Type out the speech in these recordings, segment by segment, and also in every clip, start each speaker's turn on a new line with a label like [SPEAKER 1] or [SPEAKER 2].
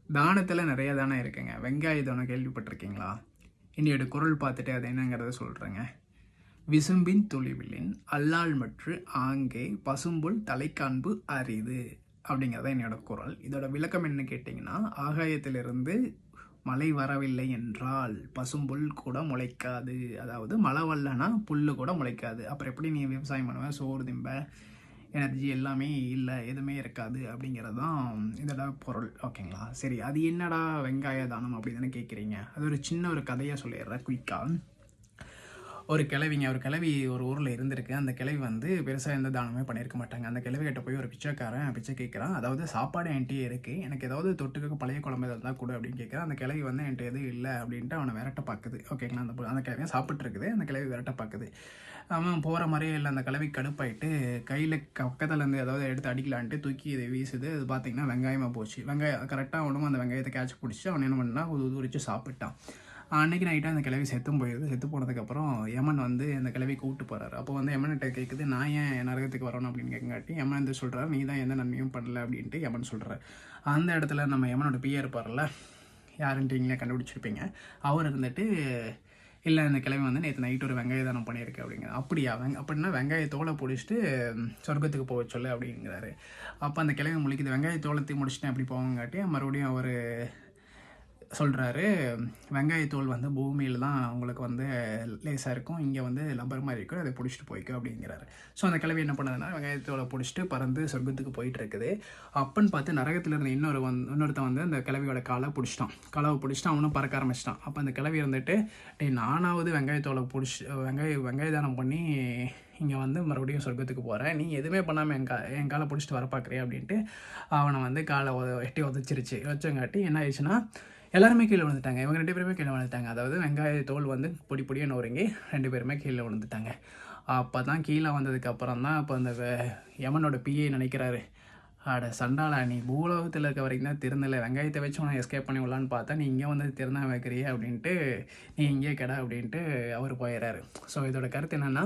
[SPEAKER 1] தானத்தில் நிறைய தானம் இருக்குங்க. வெங்காய தானம் கேள்விப்பட்டிருக்கீங்களா? இன்னையோட குறள் பார்த்துட்டு அது என்னங்கிறத சொல்கிறேங்க. விசும்பின் துளிவிலின் அல்லால் மற்று ஆங்கே பசும்புல் தலைக்காண்பு அரிது அப்படிங்கிறத என்னோட குறள். இதோட விளக்கம் என்ன கேட்டிங்கன்னா, ஆகாயத்திலிருந்து மழை வரவில்லை என்றால் பசும்புல் கூட முளைக்காது. அதாவது மழை வரலன்னா புல் கூட முளைக்காது. அப்புறம் எப்படி நீ விவசாயம் பண்ணுவேன்? சோறு திம்ப, எனர்ஜி எல்லாமே இல்லை, எதுவுமே இருக்காது அப்படிங்கிறது தான் இதோட பொருள். ஓகேங்களா? சரி, அது என்னடா வெங்காய தானம் அப்படின்னு கேட்குறீங்க. அது ஒரு சின்ன ஒரு கதையாக சொல்லிடுறேன் குயிக்காக. ஒரு கிழவி ஒரு ஊரில் இருந்திருக்கு. அந்த கிழவி வந்து பெருசாக எந்த தானமே பண்ணியிருக்க மாட்டாங்க. அந்த கிழவிகிட்ட போய் ஒரு பிச்சைக்காரன் பிச்சை கேட்குறான். அதாவது சாப்பாடு என்கிட்டயே இருக்குது, எனக்கு ஏதாவது தொட்டுக்கு பழைய குழம்பு எதாவது தான் கொடு அப்படின்னு கேட்குறான். அந்த கிழவி வந்து என்கிட்ட எதுவும் இல்லை அப்படின்ட்டு அவனை விரட்ட பார்க்குது. ஓகேங்களா? அந்த கிழவியை சாப்பிட்ருக்குது. அந்த கிழவி விரட்ட பார்க்குது. அவன் போகிற மாதிரியே இல்லை. அந்த கிழவி கடுப்பாயிட்டு கையில் பக்கத்துலேருந்து ஏதாவது எடுத்து அடிக்கலான்ட்டு தூக்கி இதை வீசுது. அது பார்த்திங்கன்னா வெங்காயமாக போச்சு. வெங்காயம் கரெக்டாக அவனும் அந்த வெங்காயத்தை கேட்ச் பிடிச்சி அவன் என்ன பண்ணால் உரிச்சு சாப்பிட்டான். அன்றைக்கி நைட்டாக அந்த கிழவி செத்தும் போயிடுது. செத்து போனதுக்கப்புறம் யமன் வந்து அந்த கிழவி கூப்பிட்டு போகிறாரு. அப்போ வந்து யமன்கிட்ட கேட்குது, நான் ஏன் நரகத்துக்கு வரணும் அப்படின்னு கேட்காட்டி யமன் வந்து சொல்கிறார், நீ தான் எந்த நன்மையும் பண்ணல அப்படின்ட்டு யமன் சொல்கிறார். அந்த இடத்துல நம்ம யமனோட பிஏ இருப்பார்ல, யாருன்ட்டு நீங்களே கண்டுபிடிச்சிருப்பீங்க. அவர் இருந்துட்டு, இல்லை இந்த கிழமை வந்து நேற்று நைட்டு ஒரு வெங்காய தானம் பண்ணியிருக்கு அப்படிங்கிறது. அப்படியா? அப்படின்னா வெங்காயத்தோலை பிடிச்சிட்டு சொர்க்கத்துக்கு போக சொல்லு அப்படிங்கிறாரு. அப்போ அந்த கிழமை முழிக்குது, வெங்காய தோளத்தை முடிச்சுட்டு அப்படி போவங்காட்டி மறுபடியும் அவர் சொல்கிறாரு, வெங்காயத்தோல் வந்து பூமியில் தான் உங்களுக்கு வந்து லேசாக இருக்கும், இங்கே வந்து லப்பர் மாதிரி இருக்கும், அதை பிடிச்சிட்டு போய்க்கோ அப்படிங்கிறாரு. ஸோ அந்த கிழவி என்ன பண்ணதுன்னா வெங்காயத்தோலை பிடிச்சிட்டு பறந்து சொர்க்கத்துக்கு போயிட்டு இருக்குது. அப்பன்னு பார்த்து நரகத்தில் இருந்த இன்னொருத்தன் வந்து அந்த கிழவியோட காலை பிடிச்சிட்டு அவனும் பறக்க ஆரம்பிச்சிட்டான். அப்போ அந்த கிழவி இருந்துட்டு, நானாவது வெங்காயத்தோலை வெங்காய தானம் பண்ணி இங்கே வந்து மறுபடியும் சொர்க்கத்துக்கு போகிறேன், நீ எதுவுமே பண்ணாமல் என் காலை பிடிச்சிட்டு வர பார்க்குறியா அப்படின்ட்டு அவனை வந்து காலை எட்டி உதச்சிருச்சு. வச்சங்காட்டி என்ன ஆயிடுச்சுன்னா, எல்லாருமே கீழே விழுந்துட்டாங்க. இவங்க 2 பேருமே கீழே விழுந்துட்டாங்க. அதாவது வெங்காய தோல் வந்து பொடியாக நொறுங்கி 2 பேருமே கீழே விழுந்துட்டாங்க. அப்போ தான் கீழே வந்ததுக்கப்புறம் தான் இப்போ அந்த யமனோட பிஏ நினைக்கிறாரு, அட சண்டாளா, நீ பூலோகத்தில் இருக்க வரைக்கும் தான் திருந்தலை, வெங்காயத்தை வச்சு உன எஸ்கேப் பண்ணி விடலான்னு பார்த்தா நீ இங்கே வந்து திருந்தா வைக்கிறியே அப்படின்ட்டு, நீ இங்கே கடை அப்படின்ட்டு அவர் போயிடுறாரு. ஸோ இதோட கருத்து என்னென்னா,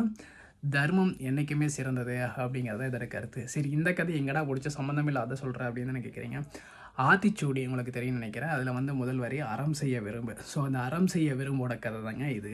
[SPEAKER 1] தர்மம் என்றைக்குமே சிறந்தது அப்படிங்கிறத இதோட கருத்து. சரி, இந்த கதை எங்கடா பிடிச்ச சம்மந்தம் இல்லை அதை சொல்கிறேன் அப்படின்னு தானே கேட்குறீங்க. ஆத்திச்சூடி உங்களுக்கு தெரியும்னு நினைக்கிறேன். அதில் வந்து முதல் வரி அறம் செய்ய விரும்பு. ஸோ அந்த அறம் செய்ய விரும்போட கதை தாங்க இது.